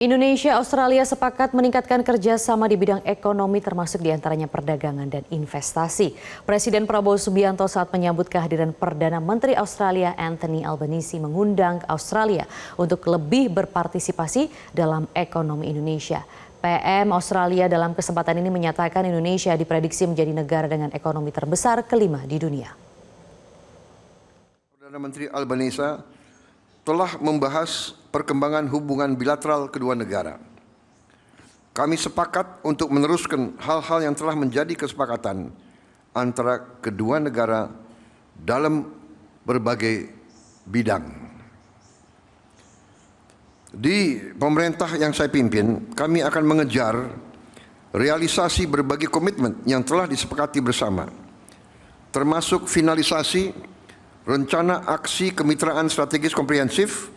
Indonesia Australia sepakat meningkatkan kerjasama di bidang ekonomi termasuk diantaranya perdagangan dan investasi. Presiden Prabowo Subianto saat menyambut kehadiran Perdana Menteri Australia Anthony Albanese mengundang Australia untuk lebih berpartisipasi dalam ekonomi Indonesia. PM Australia dalam kesempatan ini menyatakan Indonesia diprediksi menjadi negara dengan ekonomi terbesar kelima di dunia. Perdana Menteri Albanese telah membahas perkembangan hubungan bilateral kedua negara. Kami sepakat untuk meneruskan hal-hal yang telah menjadi kesepakatan antara kedua negara dalam berbagai bidang. Di pemerintah yang saya pimpin, kami akan mengejar realisasi berbagai komitmen yang telah disepakati bersama, termasuk finalisasi Rencana Aksi Kemitraan Strategis Komprehensif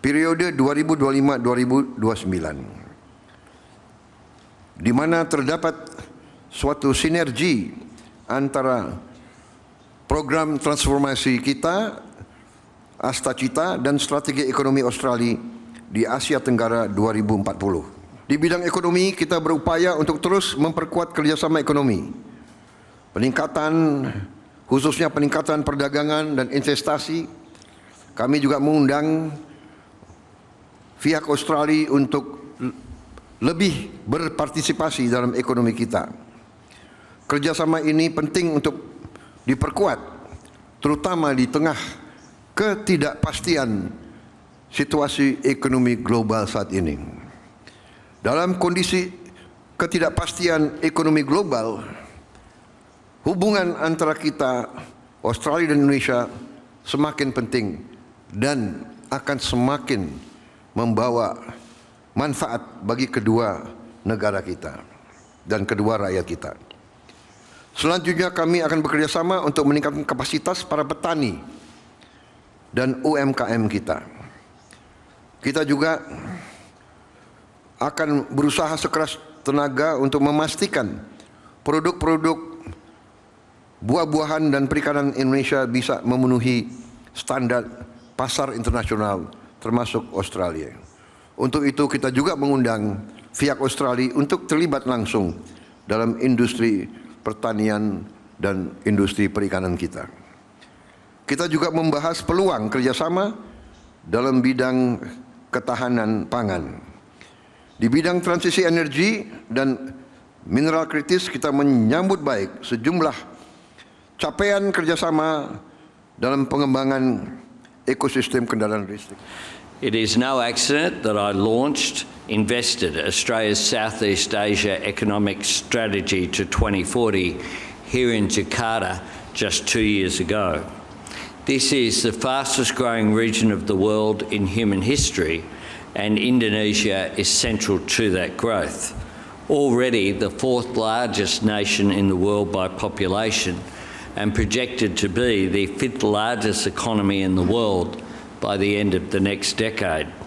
periode 2025-2029, di mana terdapat suatu sinergi antara program transformasi kita, Astacita, dan strategi ekonomi Australia di Asia Tenggara 2040. Di bidang ekonomi, kita berupaya untuk terus memperkuat kerjasama ekonomi, khususnya peningkatan perdagangan dan investasi. Kami juga mengundang pihak Australia untuk lebih berpartisipasi dalam ekonomi kita. Kerjasama ini penting untuk diperkuat, terutama di tengah ketidakpastian situasi ekonomi global saat ini. Dalam kondisi ketidakpastian ekonomi global, hubungan antara kita, Australia dan Indonesia, semakin penting dan akan semakin membawa manfaat bagi kedua negara kita dan kedua rakyat kita. Selanjutnya kami akan bekerjasama untuk meningkatkan kapasitas para petani dan UMKM kita. Kita juga akan berusaha sekeras tenaga untuk memastikan produk-produk buah-buahan dan perikanan Indonesia bisa memenuhi standar pasar internasional termasuk Australia. Untuk itu kita juga mengundang pihak Australia untuk terlibat langsung dalam industri pertanian dan industri perikanan kita. Kita juga membahas peluang kerjasama dalam bidang ketahanan pangan. Di bidang transisi energi dan mineral kritis, kita menyambut baik sejumlah capaian kerjasama dalam pengembangan ekosistem kendaraan listrik. It is no accident that I invested Australia's Southeast Asia Economic Strategy to 2040 here in Jakarta just 2 years ago. This is the fastest growing region of the world in human history, and Indonesia is central to that growth. Already the fourth largest nation in the world by population, and projected to be the fifth largest economy in the world by the end of the next decade.